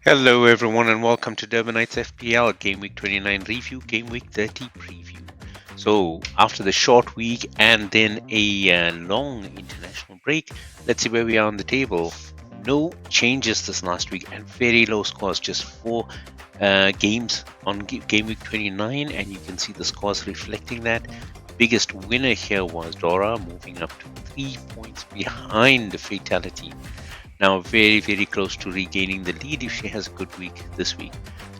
Hello everyone and welcome to Durbanites FPL Gameweek 29 review, Gameweek 30 preview. So after the short week and then a long international break, let's see where we are on the table. No changes this last week and very low scores, just four games on Gameweek 29, and you can see the scores reflecting that. Biggest winner here was Dora, moving up to 3 points behind the Fataliteam. Now very close to regaining the lead if she has a good week this week.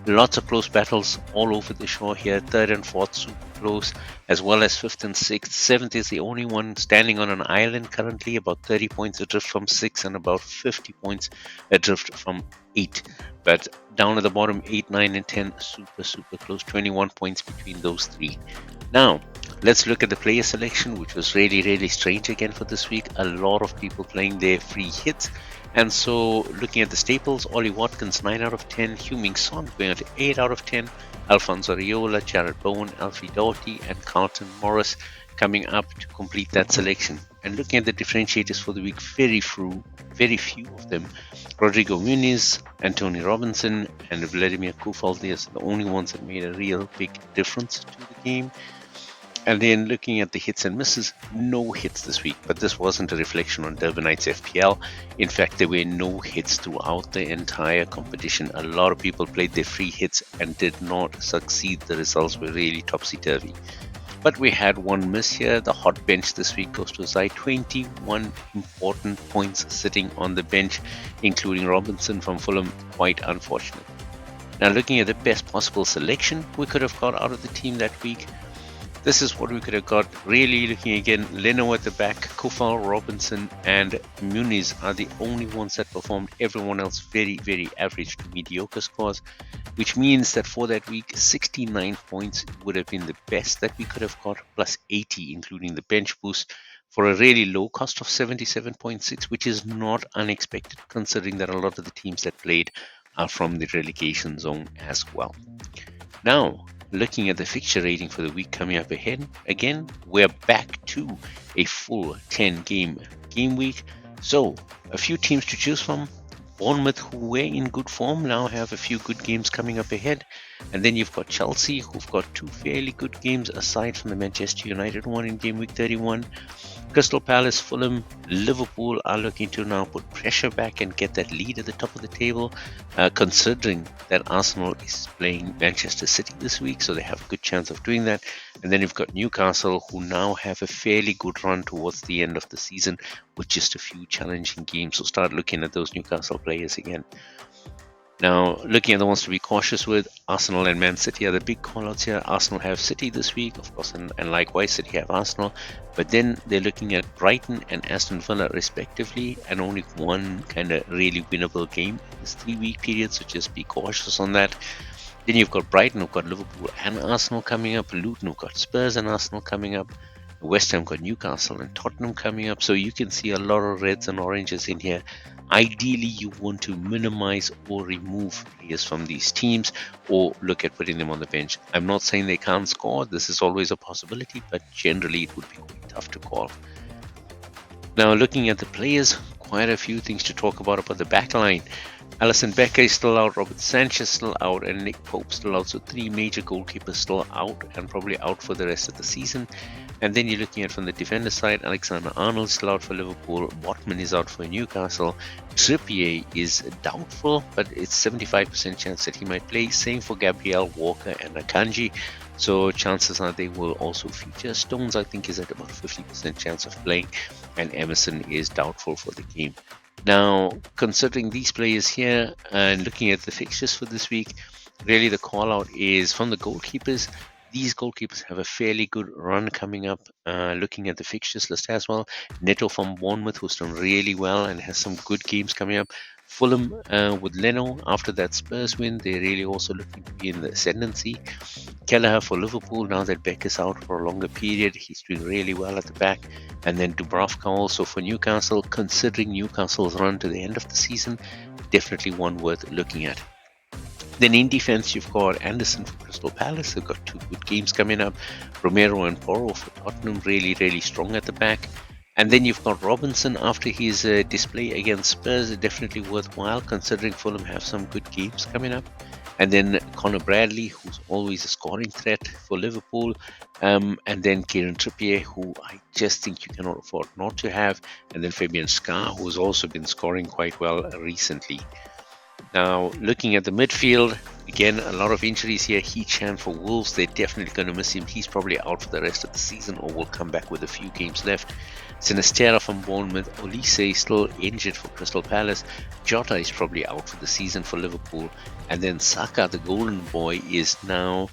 Lots of close battles all over the show here. Third and fourth super close, as well as fifth and sixth. Seventh is the only one standing on an island currently, about 30 points adrift from 6 and about 50 points adrift from 8. But down at the bottom, 8, 9 and 10, super close. 21 points between those three. Now, let's look at the player selection, which was really strange again for this week. A lot of people playing their free hits. And so, looking at the staples, Ollie Watkins 9 out of 10, Heung-min Son going on to 8 out of 10, Alfonso Areola, Jared Bowen, Alfie Doughty, and Carlton Morris coming up to complete that selection. And looking at the differentiators for the week, very few of them. Rodrigo Muniz, Anthony Robinson, and Vladimir Kufal, they're the only ones that made a real big difference to the game. And then looking at the hits and misses, no hits this week, but this wasn't a reflection on Durbanites FPL. In fact, there were no hits throughout the entire competition. A lot of people played their free hits and did not succeed. The results were really topsy-turvy. But we had one miss here. The hot bench this week goes to Zai. 21 important points sitting on the bench, including Robinson from Fulham. Quite unfortunate. Now looking at the best possible selection we could have got out of the team that week, this is what we could have got. Really looking again, Leno at the back, Kufal, Robinson, and Muniz are the only ones that performed. Everyone else very average to mediocre scores, which means that for that week, 69 points would have been the best that we could have got, plus 80, including the bench boost, for a really low cost of 77.6, which is not unexpected considering that a lot of the teams that played are from the relegation zone as well. Now, looking at the fixture rating for the week coming up ahead, again, we're back to a full 10 game week. So, a few teams to choose from. Bournemouth, who were in good form, now have a few good games coming up ahead. And then you've got Chelsea, who've got two fairly good games aside from the Manchester United one in game week 31. Crystal Palace, Fulham, Liverpool are looking to now put pressure back and get that lead at the top of the table, considering that Arsenal is playing Manchester City this week, so they have a good chance of doing that. And then you've got Newcastle, who now have a fairly good run towards the end of the season with just a few challenging games. So start looking at those Newcastle players again. Now, looking at the ones to be cautious with, Arsenal and Man City are the big callouts here. Arsenal have City this week, of course, and likewise City have Arsenal. But then they're looking at Brighton and Aston Villa respectively, and only one kind of really winnable game in this 3-week period, so just be cautious on that. Then you've got Brighton, who've got Liverpool and Arsenal coming up. Luton, who've got Spurs and Arsenal coming up. West Ham got Newcastle and Tottenham coming up. So you can see a lot of reds and oranges in here. Ideally, you want to minimize or remove players from these teams or look at putting them on the bench. I'm not saying they can't score. This is always a possibility, but generally it would be quite tough to call. Now, looking at the players, quite a few things to talk about the back line. Alisson Becker is still out, Robert Sanchez still out, and Nick Pope still out. So three major goalkeepers still out and probably out for the rest of the season. And then you're looking at from the defender side, Alexander Arnold still out for Liverpool, Botman is out for Newcastle, Trippier is doubtful, but it's 75% chance that he might play. Same for Gabriel, Walker, and Akanji. So chances are they will also feature. Stones, I think, is at about 50% chance of playing, and Emerson is doubtful for the game. Now, considering these players here and looking at the fixtures for this week, really the call out is from the goalkeepers. These goalkeepers have a fairly good run coming up. Looking at the fixtures list as well, Neto from Bournemouth, who's done really well and has some good games coming up. Fulham with Leno after that Spurs win, they're really also looking to be in the ascendancy. Kelleher for Liverpool, now that Beck is out for a longer period, he's doing really well at the back. And then Dubravka also for Newcastle, considering Newcastle's run to the end of the season, definitely one worth looking at. Then in defense, you've got Anderson for Crystal Palace. They've got two good games coming up. Romero and Porro for Tottenham, really strong at the back. And then you've got Robinson after his display against Spurs, definitely worthwhile considering Fulham have some good games coming up. And then Connor Bradley, who's always a scoring threat for Liverpool. And then Kieran Trippier, who I just think you cannot afford not to have. And then Fabian Schär, who's also been scoring quite well recently. Now, looking at the midfield, again, a lot of injuries here. Heat-Chan for Wolves, they're definitely going to miss him. He's probably out for the rest of the season or will come back with a few games left. Sinistera from Bournemouth, Olise still injured for Crystal Palace. Jota is probably out for the season for Liverpool. And then Saka, the golden boy, is now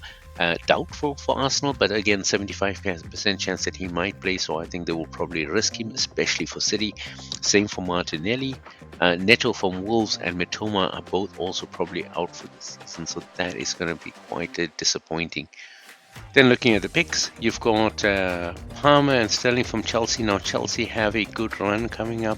doubtful for Arsenal, but again, 75% chance that he might play, so I think they will probably risk him, especially for City. Same for Martinelli. Neto from Wolves and Mitoma are both also probably out for the season, so that is going to be quite disappointing. Then looking at the picks, you've got Palmer and Sterling from Chelsea. Now Chelsea have a good run coming up.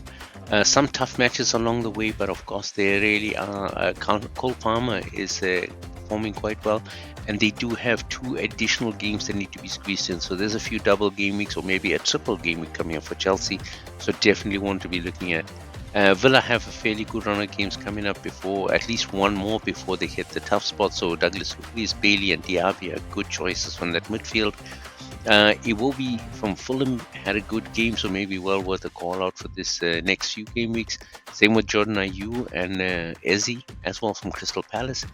Some tough matches along the way, but of course they really are. Cole Palmer is performing quite well, and they do have 2 additional games that need to be squeezed in. So there's a few double game weeks or maybe a triple game week coming up for Chelsea. So definitely want to be looking at. Villa have a fairly good run of games coming up before, at least one more before they hit the tough spot. So Douglas Luiz, Bailey and Diaby are good choices from that midfield. Iwobi from Fulham had a good game, so maybe well worth a call out for this next few game weeks. Same with Jordan Ayew and Eze as well from Crystal Palace.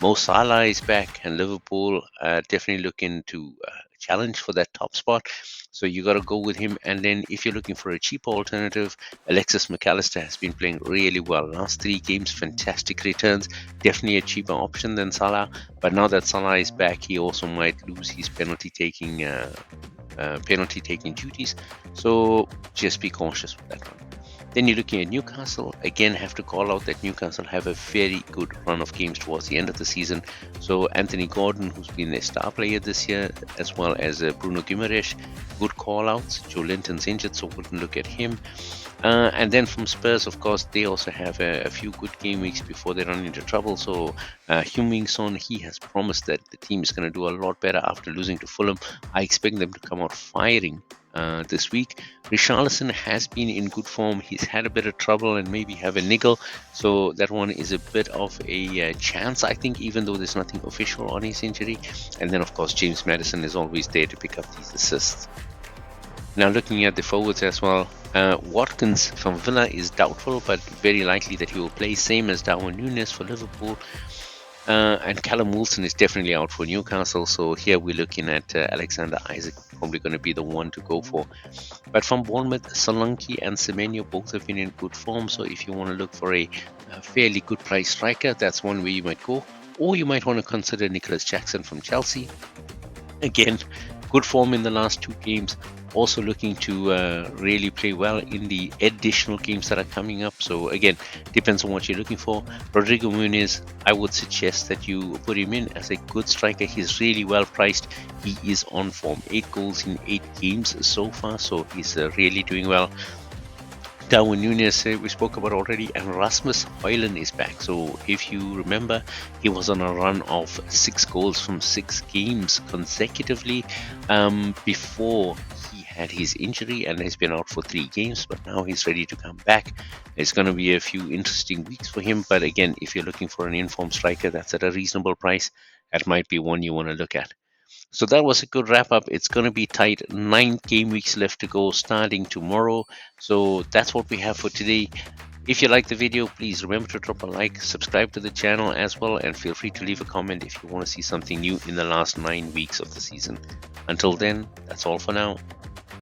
Mo Salah is back, and Liverpool definitely looking to challenge for that top spot. So you got to go with him. And then if you're looking for a cheaper alternative, Alexis McAllister has been playing really well. Last 3 games, fantastic returns. Definitely a cheaper option than Salah. But now that Salah is back, he also might lose his penalty taking duties. So just be cautious with that one. Then you're looking at Newcastle. Again, have to call out that Newcastle have a very good run of games towards the end of the season. So Anthony Gordon, who's been their star player this year, as well as Bruno Guimaraes, good call outs. Joe Linton's injured, so wouldn't look at him. And then from Spurs, of course, they also have a few good game weeks before they run into trouble. So Heung-min Son, he has promised that the team is going to do a lot better after losing to Fulham. I expect them to come out firing this week. Richarlison has been in good form. He's had a bit of trouble and maybe have a niggle, so that one is a bit of a chance, I think, even though there's nothing official on his injury. And then of course James Maddison is always there to pick up these assists. Now looking at the forwards as well, Watkins from Villa is doubtful, but very likely that he will play, same as Darwin Núñez for Liverpool. And Callum Wilson is definitely out for Newcastle, so here we're looking at Alexander Isak, probably going to be the one to go for. But from Bournemouth, Solanke and Semenyo both have been in good form, so if you want to look for a fairly good price striker, that's one way you might go. Or you might want to consider Nicholas Jackson from Chelsea. Again, good form in the last 2 games. Also looking to really play well in the additional games that are coming up. So again, depends on what you're looking for. Rodrigo Muniz, I would suggest that you put him in as a good striker. He's really well priced. He is on form. 8 goals in 8 games so far, so he's really doing well. Darwin Núñez, we spoke about already, and Rasmus Højlund is back. So if you remember, he was on a run of 6 goals from 6 games consecutively before he had his injury and has been out for 3 games, but now he's ready to come back. It's going to be a few interesting weeks for him, but again, if you're looking for an informed striker that's at a reasonable price, that might be one you want to look at. So that was a good wrap up. It's going to be tight. 9 game weeks left to go starting tomorrow. So that's what we have for today. If you like the video, please remember to drop a like, subscribe to the channel as well, and feel free to leave a comment if you want to see something new in the last 9 weeks of the season. Until then, that's all for now.